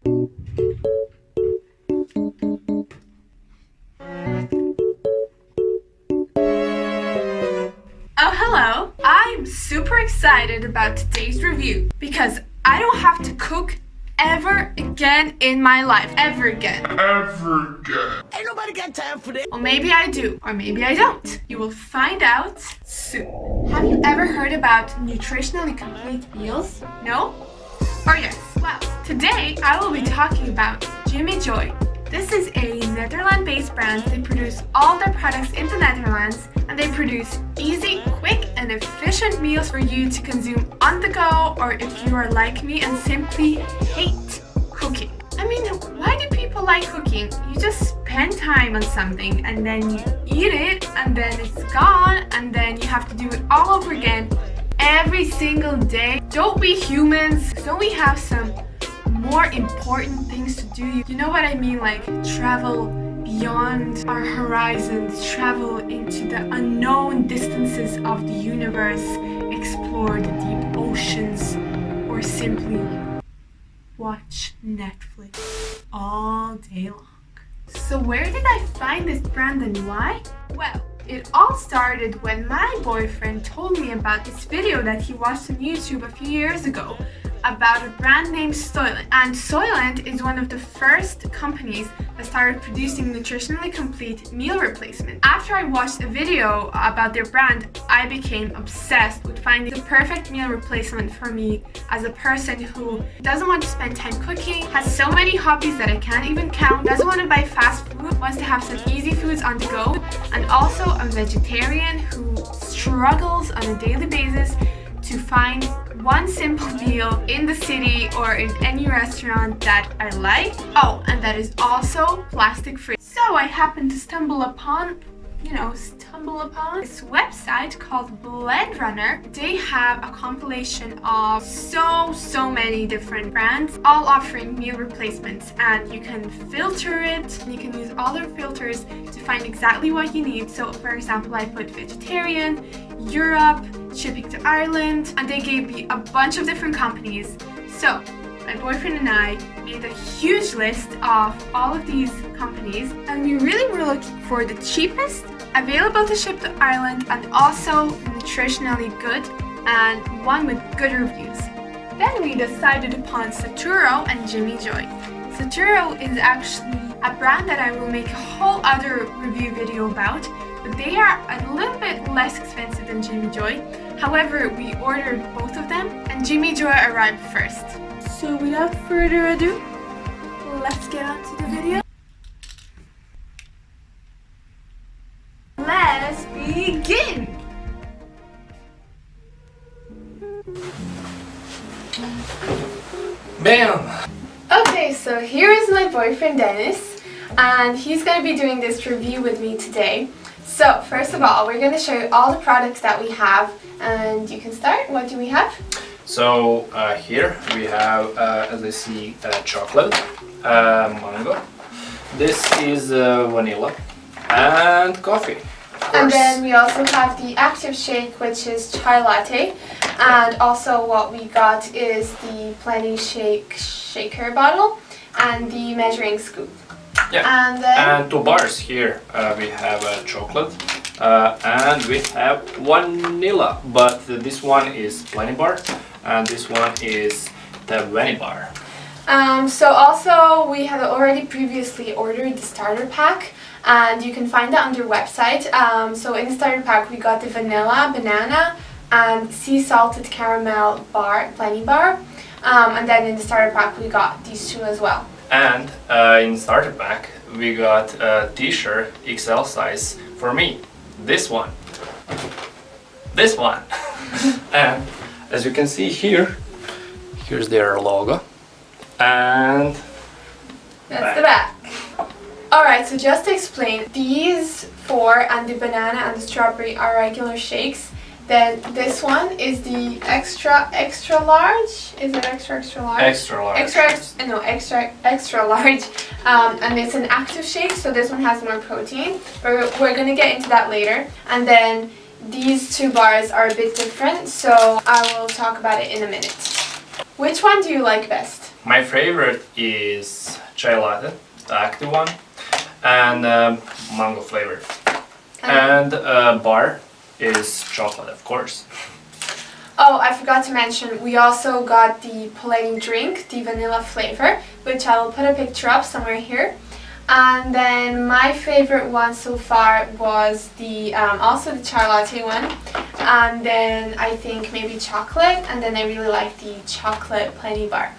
Oh, hello! I'm super excited about today's review because I don't have to cook ever again in my life. Ever again. Ain't nobody got time for that. Or maybe I do, or maybe I don't. You will find out soon. Have you ever heard about nutritionally complete meals? No? Or yes? Well, today I will be talking about Jimmy Joy. This is a Netherlands-based brand. They produce all their products in the Netherlands, and they produce easy, quick, and efficient meals for you to consume on the go, or if you are like me and simply hate cooking. I mean, why do people like cooking? You just spend time on something and then you eat it and then it's gone and then you have to do it all over again every single day. Don't we humans, don't we have some more important things to do? You know what I mean? Like travel beyond our horizons, travel into the unknown distances of the universe, explore the deep oceans, or simply watch Netflix all day long. So where did I find this brand and why? Well, it all started when my boyfriend told me about this video that he watched on YouTube a few years ago about a brand named Soylent. And Soylent is one of the first companies that started producing nutritionally complete meal replacement. After I watched a video about their brand, I became obsessed with finding the perfect meal replacement for me as a person who doesn't want to spend time cooking, has so many hobbies that I can't even count, doesn't want to buy fast food, wants to have some easy foods on the go, and also a vegetarian who struggles on a daily basis to find one simple meal in the city or in any restaurant that I like. Oh, and that is also plastic free. So I happened to stumble upon this website called Blend Runner. They have a compilation of so many different brands, all offering meal replacements, and you can filter it. You can use all their filters to find exactly what you need. So for example, I put vegetarian, Europe, shipping to Ireland, and they gave me a bunch of different companies. So my boyfriend and I made a huge list of all of these companies, and we really were looking for the cheapest, available to ship to Ireland, and also nutritionally good, and one with good reviews. Then we decided upon Saturo and Jimmy Joy. Saturo is actually a brand that I will make a whole other review video about, but they are a little bit less expensive than Jimmy Joy. However, we ordered both of them, and Jimmy Joy arrived first. So without further ado, let's get on to the video. Let's begin! Bam! Okay, so here is my boyfriend Dennis, and he's going to be doing this review with me today. So first of all, we're going to show you all the products that we have, and you can start. What do we have? So here we have, as I see, chocolate, mango. This is vanilla and coffee. And then we also have the active shake, which is chai latte, and also what we got is the Plenty Shake shaker bottle and the measuring scoop. Yeah. And then and 2 bars here. We have chocolate and we have vanilla, but this one is Plenty bar and this one is the vanilla bar. So also we had already previously ordered the starter pack, and you can find that on their website. So in the starter pack we got the vanilla, banana, and sea salted caramel bar, Plenty bar. And then in the starter pack we got these two as well. And in the starter pack we got a t-shirt XL size for me. This one. And as you can see here, here's their logo. And that's the back. Alright, so just to explain, these 4 and the banana and the strawberry are regular shakes. Then this one is the extra large. Is it extra large? Extra large. Extra large. And it's an active shake, so this one has more protein. But we're gonna get into that later. And then these 2 bars are a bit different, so I will talk about it in a minute. Which one do you like best? My favorite is chai latte, the active one, and mango flavor. And bar is chocolate, of course. Oh, I forgot to mention, we also got the plain drink, the vanilla flavor, which I will put a picture up somewhere here. And then my favorite one so far was the also the chai latte one, and then I think maybe chocolate, and then I really like the chocolate plain bar.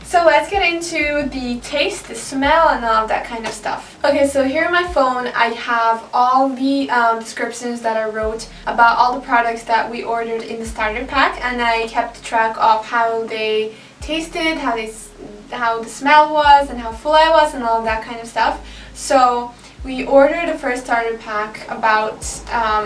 So let's get into the taste, the smell, and all of that kind of stuff. Okay, so here on my phone I have all the descriptions that I wrote about all the products that we ordered in the starter pack, and I kept track of how they tasted, how the smell was, and how full I was, and all of that kind of stuff. So we ordered the first starter pack about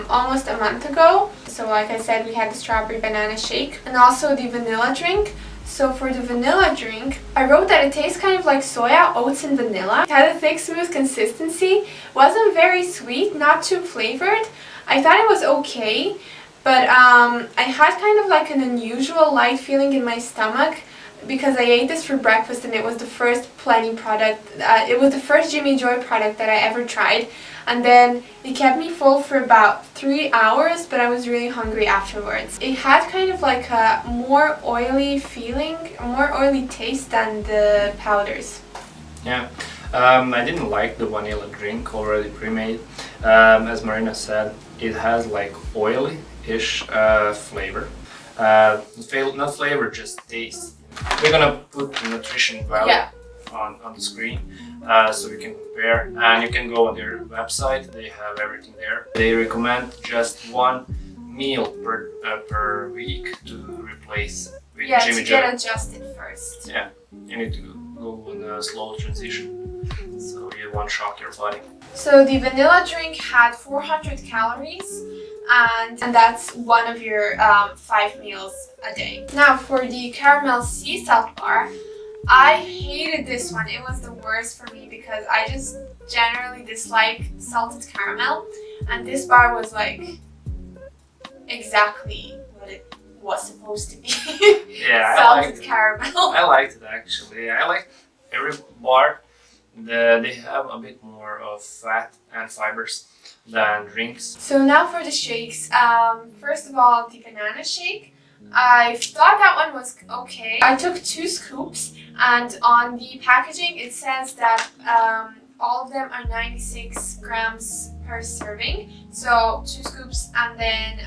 almost a month ago. So like I said, we had the strawberry banana shake and also the vanilla drink. So for the vanilla drink, I wrote that it tastes kind of like soya, oats, and vanilla. It had a thick, smooth consistency, wasn't very sweet, not too flavored. I thought it was okay, but I had kind of like an unusual light feeling in my stomach because I ate this for breakfast, and it was the first planning product, it was the first Jimmy Joy product that I ever tried, and then it kept me full for about 3 hours, but I was really hungry afterwards. It had kind of like a more oily feeling, a more oily taste than the powders. Yeah, I didn't like the vanilla drink already pre-made. As Marina said, it has like oily-ish flavor. Not flavor, just taste. We're gonna put the nutrition value on the screen so you can compare, and you can go on their website. They have everything there. They recommend just one meal per week to replace with Jimmy Joy. Get adjusted first. Yeah, you need to go on a slow transition so you won't shock your body. So the vanilla drink had 400 calories, and that's one of your 5 meals a day. Now for the caramel sea salt bar, I hated this one. It was the worst for me because I just generally dislike salted caramel, and this bar was like exactly what it was supposed to be. Yeah, salted caramel. I liked it actually. I like every bar. They have a bit more of fat and fibers than drinks. So now for the shakes. First of all, the banana shake. I thought that one was okay. I took 2 scoops, and on the packaging it says that all of them are 96 grams per serving. So 2 scoops, and then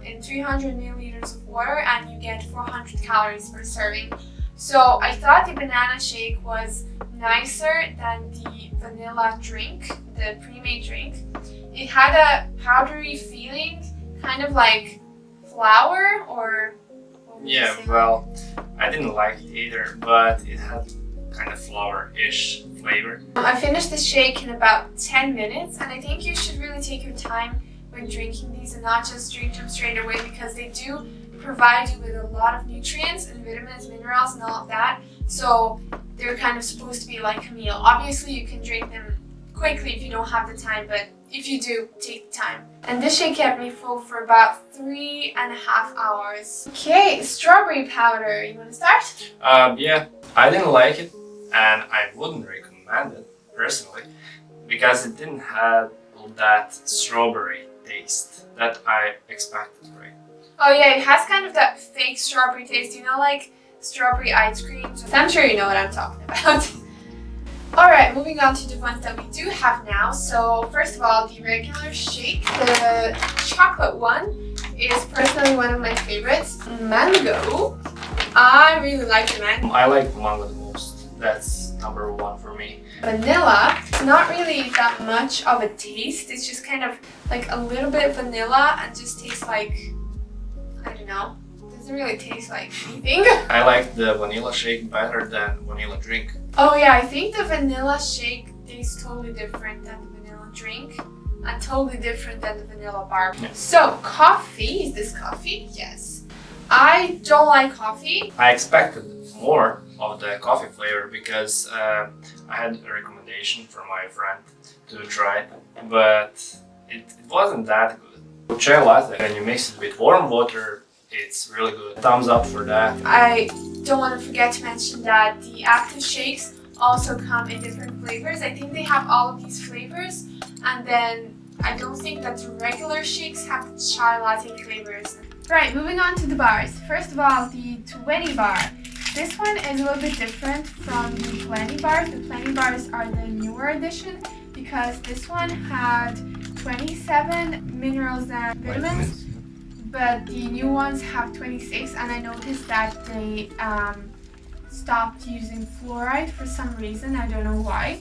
in 300 milliliters of water, and you get 400 calories per serving. So I thought the banana shake was nicer than the vanilla drink, the pre-made drink. It had a powdery feeling, kind of like flour, or yeah, well, I didn't like it either, but it had kind of flour-ish flavor. I finished the shake in about 10 minutes, and I think you should really take your time when drinking these and not just drink them straight away, because they do provide you with a lot of nutrients and vitamins, minerals, and all of that. So they're kind of supposed to be like a meal. Obviously you can drink them quickly if you don't have the time, but if you do, take the time. And this shake kept me full for about 3.5 hours. Okay, strawberry powder. You want to start? Yeah, I didn't like it, and I wouldn't recommend it personally because it didn't have that strawberry taste that I expected, right? Oh yeah, it has kind of that fake strawberry taste, you know, like strawberry ice cream. So I'm sure you know what I'm talking about. Alright, moving on to the ones that we do have now. So first of all, the regular shake, the chocolate one, is personally one of my favorites. Mango. I really like the mango. I like the mango the most. That's number 1 for me. Vanilla, it's not really that much of a taste. It's just kind of like a little bit vanilla and just tastes like, I don't know. Doesn't really taste like anything. I like the vanilla shake better than vanilla drink. Oh yeah, I think the vanilla shake tastes totally different than the vanilla drink, and totally different than the vanilla bar. Yeah. So coffee, is this coffee? Yes. I don't like coffee. I expected more of the coffee flavor because I had a recommendation from my friend to try it, but it wasn't that good. Chai latte, when you mix it with warm water, it's really good. Thumbs up for that. I don't want to forget to mention that the active shakes also come in different flavors. I think they have all of these flavors, and then I don't think that the regular shakes have the chai latte flavors. Right, moving on to the bars. First of all, the 20 bar. This one is a little bit different from the Plenty bars. The Plenty bars are the newer edition because this one had 27 minerals and vitamins, but the new ones have 26, and I noticed that they stopped using fluoride for some reason. I don't know why.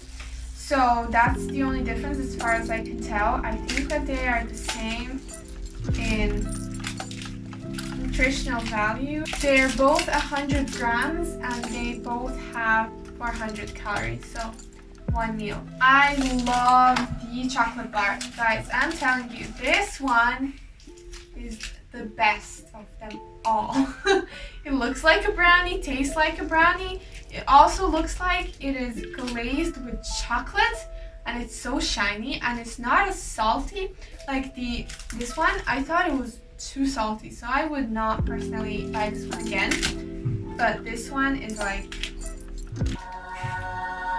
So that's the only difference as far as I can tell. I think that they are the same in nutritional value. They're both 100 grams and they both have 400 calories, so one meal. I love the chocolate bar. Guys, I'm telling you, this one is the best of them all. It looks like a brownie, tastes like a brownie. It also looks like it is glazed with chocolate, and it's so shiny, and it's not as salty like this one. I thought it was too salty, so I would not personally buy this one again. But this one is like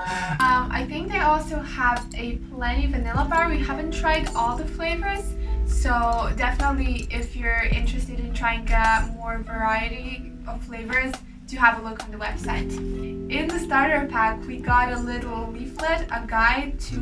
I think they also have a Plenty vanilla bar. We haven't tried all the flavors, so definitely if you're interested in trying more variety of flavors, do have a look on the website. In the starter pack, we got a little leaflet, a guide to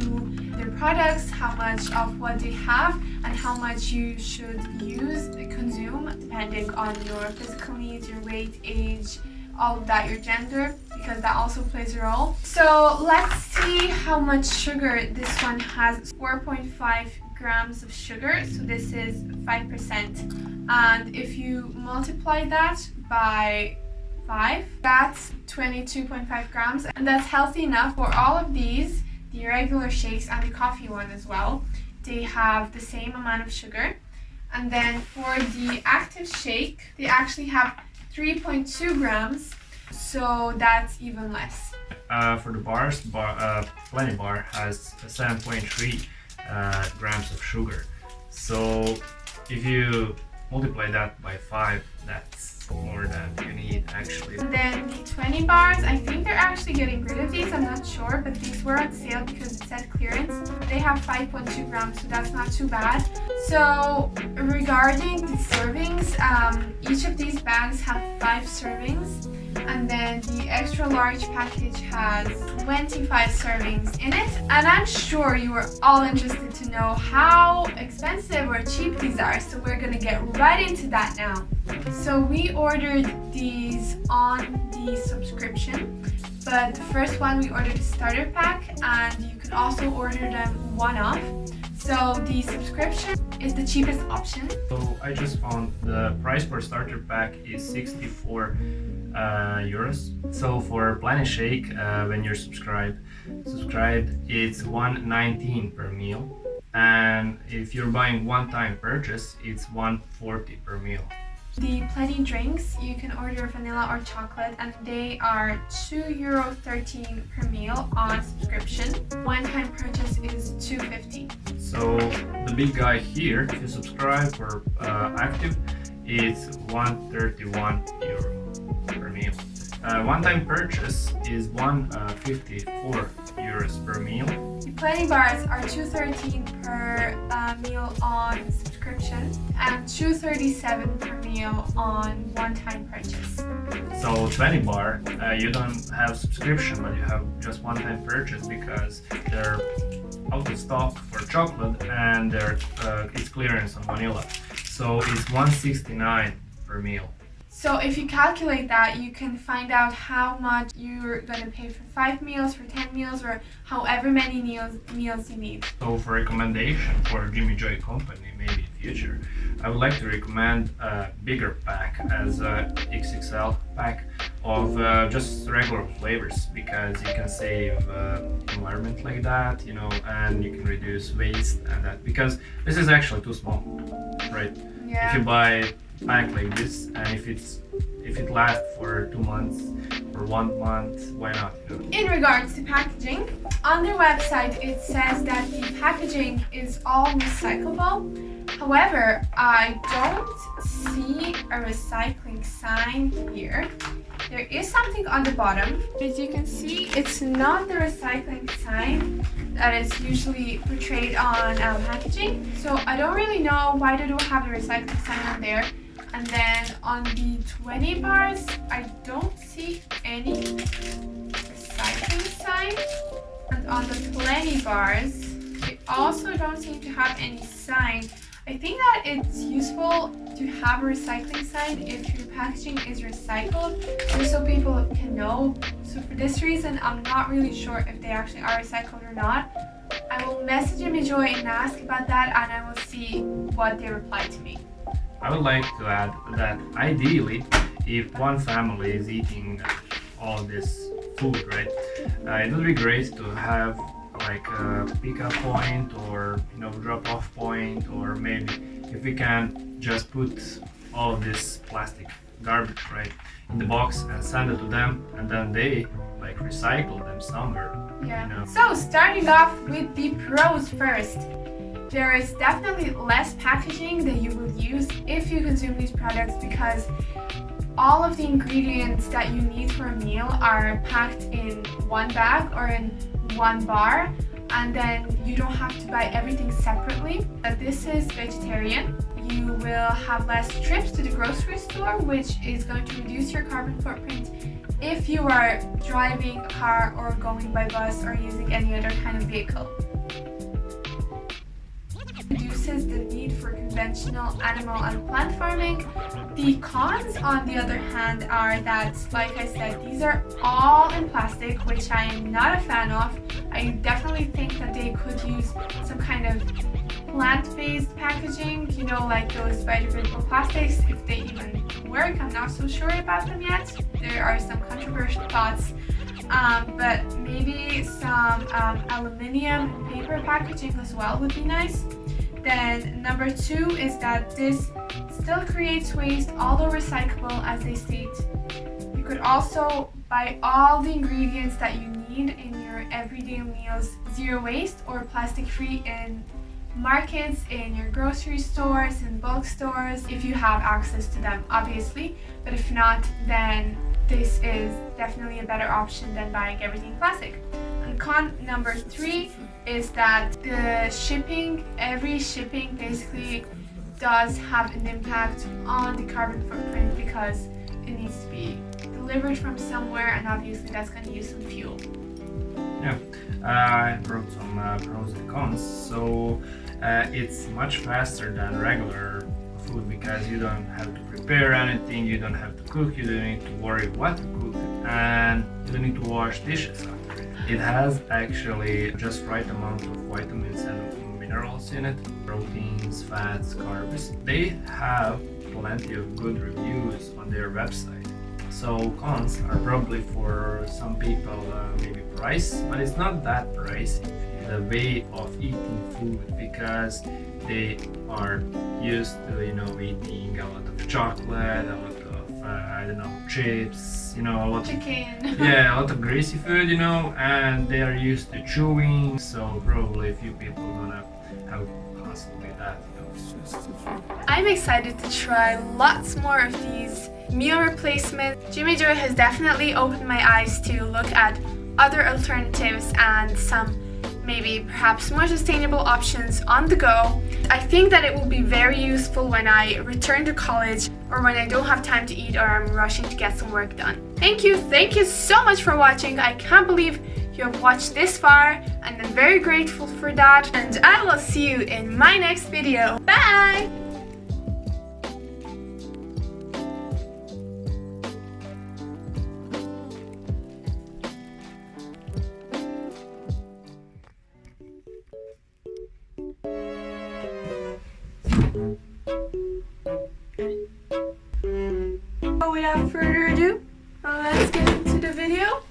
their products, how much of what they have, and how much you should consume, depending on your physical needs, your weight, age, all of that, your gender, because that also plays a role. So let's see how much sugar this one has. 4.5 grams of sugar, so this is 5%. And if you multiply that by 5, that's 22.5 grams, and that's healthy enough for all of these, the regular shakes and the coffee one as well. They have the same amount of sugar. And then for the active shake, they actually have 3.2 grams, so that's even less. For the bars, Plenty bar has 7.3 grams of sugar. So if you multiply that by 5, that's more than you need actually. And then the 20 bars, I think they're actually getting rid of these, I'm not sure, but these were on sale because it said clearance. They have 5.2 grams, so that's not too bad. So regarding the servings, each of these bags have 5 servings, and then the extra large package has 25 servings in it. And I'm sure you are all interested to know how expensive or cheap these are, so we're gonna get right into that now. So we ordered these on the subscription, but the first one we ordered a starter pack, and you could also order them one-off. So the subscription is the cheapest option. So I just found the price for starter pack is 64 euros. So for Planet Shake, when you're subscribed, it's 119 per meal, and if you're buying one-time purchase, it's 140 per meal. The Plenty drinks, you can order vanilla or chocolate, and they are €2.13 per meal on subscription. One-time purchase is €2.50. So the big guy here, if you subscribe for active, it's 131 euro per meal. One-time purchase is 154 euros per meal. The Plenty bars are €2.13 per meal on subscription and €2.37 per meal on one-time purchase. So 20 bar, you don't have subscription, but you have just one-time purchase because they're out of stock for chocolate and it's clearance on vanilla. So it's 169 per meal. So if you calculate that, you can find out how much you're going to pay for 5 meals, for 10 meals, or however many meals you need. So for recommendation for Jimmy Joy company, maybe in future, I would like to recommend a bigger pack as a XXL pack of just regular flavors, because you can save environment like that, you know, and you can reduce waste and that, because this is actually too small, right? Yeah. If you buy pack like this, and if it lasts for 2 months or 1 month, why not, you know? In regards to packaging, on their website it says that the packaging is all recyclable. However, I don't see a recycling sign here. there is something on the bottom. As you can see, it's not the recycling sign that is usually portrayed on packaging. So I don't really know why they don't have the recycling sign on there. And then on the 20 bars, I don't see any recycling sign. And on the 20 bars, they also don't seem to have any sign. I think that it's useful to have a recycling sign if your packaging is recycled, just so people can know. So for this reason, I'm not really sure if they actually are recycled or not. I will message Joy and ask about that, and I will see what they reply to me. I would like to add that ideally, if one family is eating all this food, right, it would be great to have like a pickup point or drop-off point, or maybe if we can just put all of this plastic garbage right in the box and send it to them, and then they like recycle them somewhere. Yeah. So starting off with the pros first. There is definitely less packaging that you will use if you consume these products, because all of the ingredients that you need for a meal are packed in one bag or in one bar, and then you don't have to buy everything separately. This is vegetarian. You will have less trips to the grocery store, which is going to reduce your carbon footprint if you are driving a car or going by bus or using any other kind of vehicle. Reduces the need for conventional animal and plant farming. The cons, on the other hand, are that, like I said, these are all in plastic, which I am not a fan of. I definitely think that they could use some kind of plant-based packaging, like those biodegradable plastics, if they even work. I'm not so sure about them yet. There are some controversial thoughts. But maybe some aluminium and paper packaging as well would be nice. Then number 2 is that this still creates waste, although recyclable, as they state. You could also buy all the ingredients that you need in your everyday meals zero waste or plastic free in markets, in your grocery stores, in bulk stores, if you have access to them, obviously. But if not, then this is definitely a better option than buying everything plastic. And con number 3 is that the shipping, every shipping basically does have an impact on the carbon footprint, because it needs to be delivered from somewhere, and obviously that's going to use some fuel. Yeah, I wrote some pros and cons. So it's much faster than regular food, because you don't have to prepare anything, you don't have to cook, you don't need to worry what to cook, and you don't need to wash dishes after it. It has actually just right amount of vitamins and minerals in it, proteins, fats, carbs. They have plenty of good reviews on their website. So cons are probably for some people maybe price, but it's not that pricey. The way of eating food, because they are used to eating a lot of chocolate, a lot of chips, a lot of chicken. Yeah, a lot of greasy food, and they are used to chewing, so probably a few people gonna have hassle with that. I'm excited to try lots more of these meal replacements. Jimmy Joy has definitely opened my eyes to look at other alternatives and some maybe perhaps more sustainable options on the go. I think that it will be very useful when I return to college, or when I don't have time to eat, or I'm rushing to get some work done. Thank you so much for watching. I can't believe you have watched this far, and I'm very grateful for that, and I will see you in my next video. Bye! Without further ado, let's get into the video.